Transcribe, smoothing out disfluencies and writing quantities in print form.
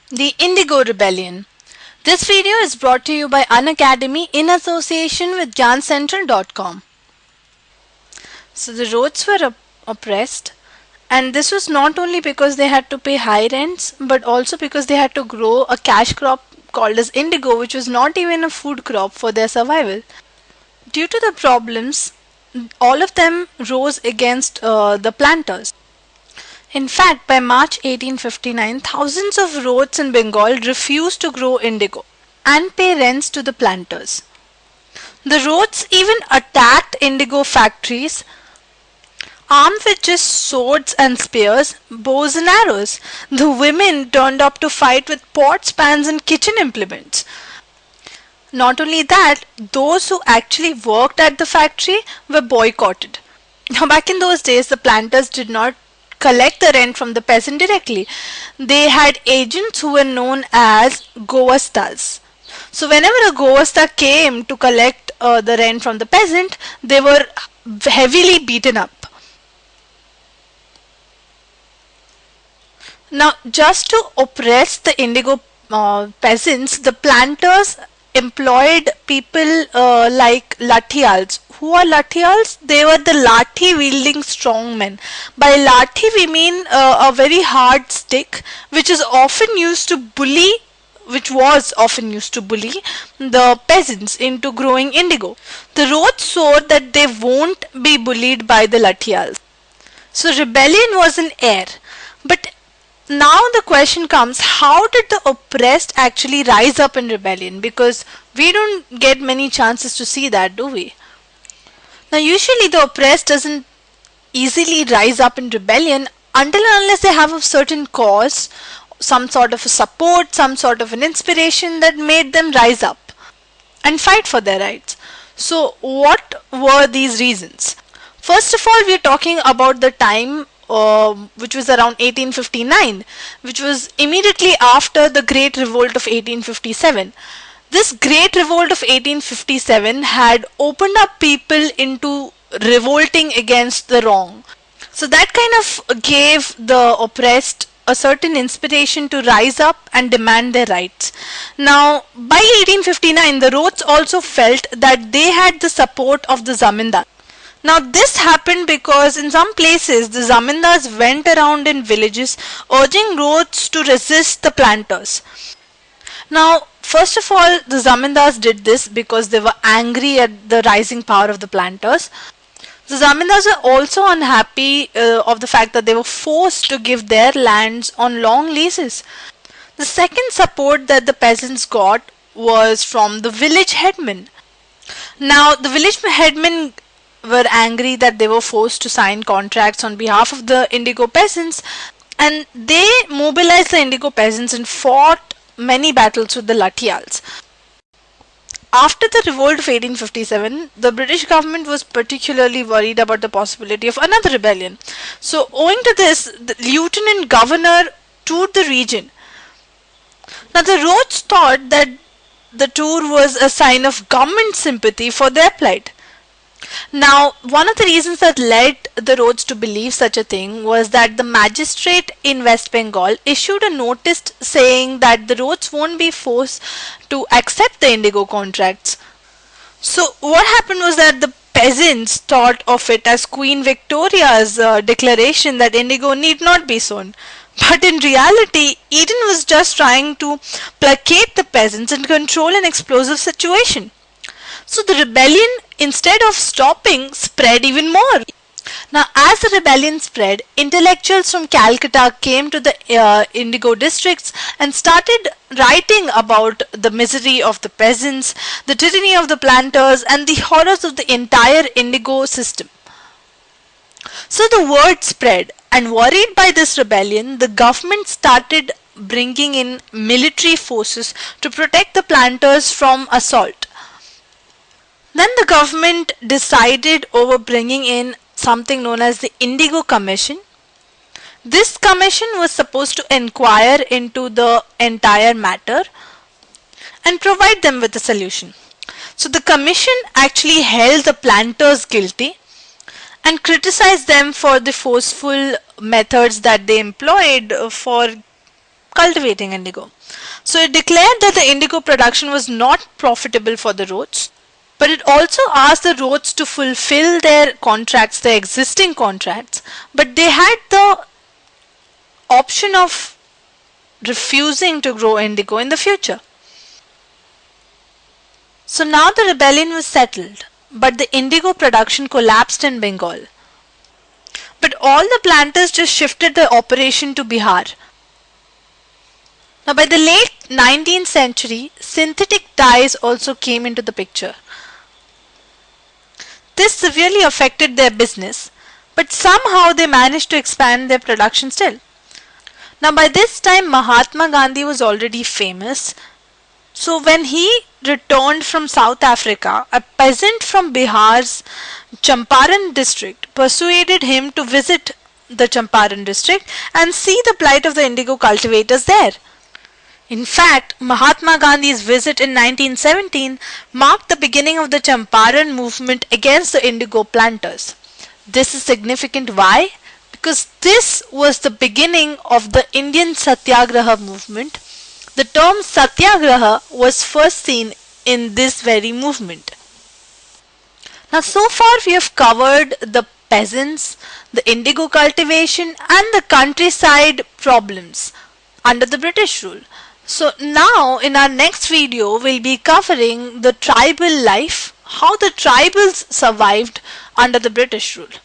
The Indigo Rebellion. This video is brought to you by Unacademy in association with GyanCentral.com. So the Rhodes were oppressed, and this was not only because they had to pay high rents, but also because they had to grow a cash crop called as indigo, which was not even a food crop for their survival. Due to the problems, all of them rose against the planters. In fact, by March 1859, thousands of Rhodes in Bengal refused to grow indigo and pay rents to the planters. The Rhodes even attacked indigo factories, armed with just swords and spears, bows and arrows. The women turned up to fight with pots, pans and kitchen implements. Not only that, those who actually worked at the factory were boycotted. Now, back in those days, the planters did not collect the rent from the peasant directly. They had agents who were known as Govastas. So whenever a Govasta came to collect the rent from the peasant, they were heavily beaten up. Now, just to oppress the indigo peasants, the planters employed people like lathials. Who are lathials? They were the lathi wielding strongmen. By lathi we mean a very hard stick which was often used to bully the peasants into growing indigo. The Rhodes swore that they won't be bullied by the lathials. So rebellion was in air. But now the question comes, how did the oppressed actually rise up in rebellion? Because we don't get many chances to see that, do we? Now usually the oppressed doesn't easily rise up in rebellion until and unless they have a certain cause, some sort of a support, some sort of an inspiration that made them rise up and fight for their rights. So what were these reasons? First of all, we are talking about the time which was around 1859, which was immediately after the Great Revolt of 1857. This Great Revolt of 1857 had opened up people into revolting against the wrong. So that kind of gave the oppressed a certain inspiration to rise up and demand their rights. Now, by 1859, the Rhodes also felt that they had the support of the zamindar. Now this happened because in some places the zamindars went around in villages urging Rhodes to resist the planters. Now first of all, the zamindars did this because they were angry at the rising power of the planters. The zamindars were also unhappy of the fact that they were forced to give their lands on long leases. The second support that the peasants got was from the village headmen. Now the village headmen were angry that they were forced to sign contracts on behalf of the indigo peasants, and they mobilized the indigo peasants and fought many battles with the lathials. After the revolt of 1857, the British government was particularly worried about the possibility of another rebellion. So owing to this, the lieutenant governor toured the region. Now the Rhodes thought that the tour was a sign of government sympathy for their plight. Now, one of the reasons that led the Rhodes to believe such a thing was that the magistrate in West Bengal issued a notice saying that the Rhodes won't be forced to accept the indigo contracts. So what happened was that the peasants thought of it as Queen Victoria's declaration that indigo need not be sown. But in reality, Eden was just trying to placate the peasants and control an explosive situation. So the rebellion, instead of stopping, spread even more. Now as the rebellion spread, intellectuals from Calcutta came to the indigo districts and started writing about the misery of the peasants, the tyranny of the planters and the horrors of the entire indigo system. So the word spread, and worried by this rebellion, the government started bringing in military forces to protect the planters from assault. Then the government decided over bringing in something known as the Indigo Commission. This commission was supposed to inquire into the entire matter and provide them with a solution. So the commission actually held the planters guilty and criticized them for the forceful methods that they employed for cultivating indigo. So it declared that the indigo production was not profitable for the Rhodes, but it also asked the Rhodes to fulfill their contracts, their existing contracts, but they had the option of refusing to grow indigo in the future. So now the rebellion was settled, but the indigo production collapsed in Bengal. But all the planters just shifted their operation to Bihar. Now by the late 19th century, synthetic dyes also came into the picture. This severely affected their business, but somehow they managed to expand their production still. Now by this time Mahatma Gandhi was already famous. So when he returned from South Africa, a peasant from Bihar's Champaran district persuaded him to visit the Champaran district and see the plight of the indigo cultivators there. In fact, Mahatma Gandhi's visit in 1917 marked the beginning of the Champaran movement against the indigo planters. This is significant. Why? Because this was the beginning of the Indian Satyagraha movement. The term Satyagraha was first seen in this very movement. Now so far we have covered the peasants, the indigo cultivation and the countryside problems under the British rule. So now in our next video we'll be covering the tribal life, how the tribals survived under the British rule.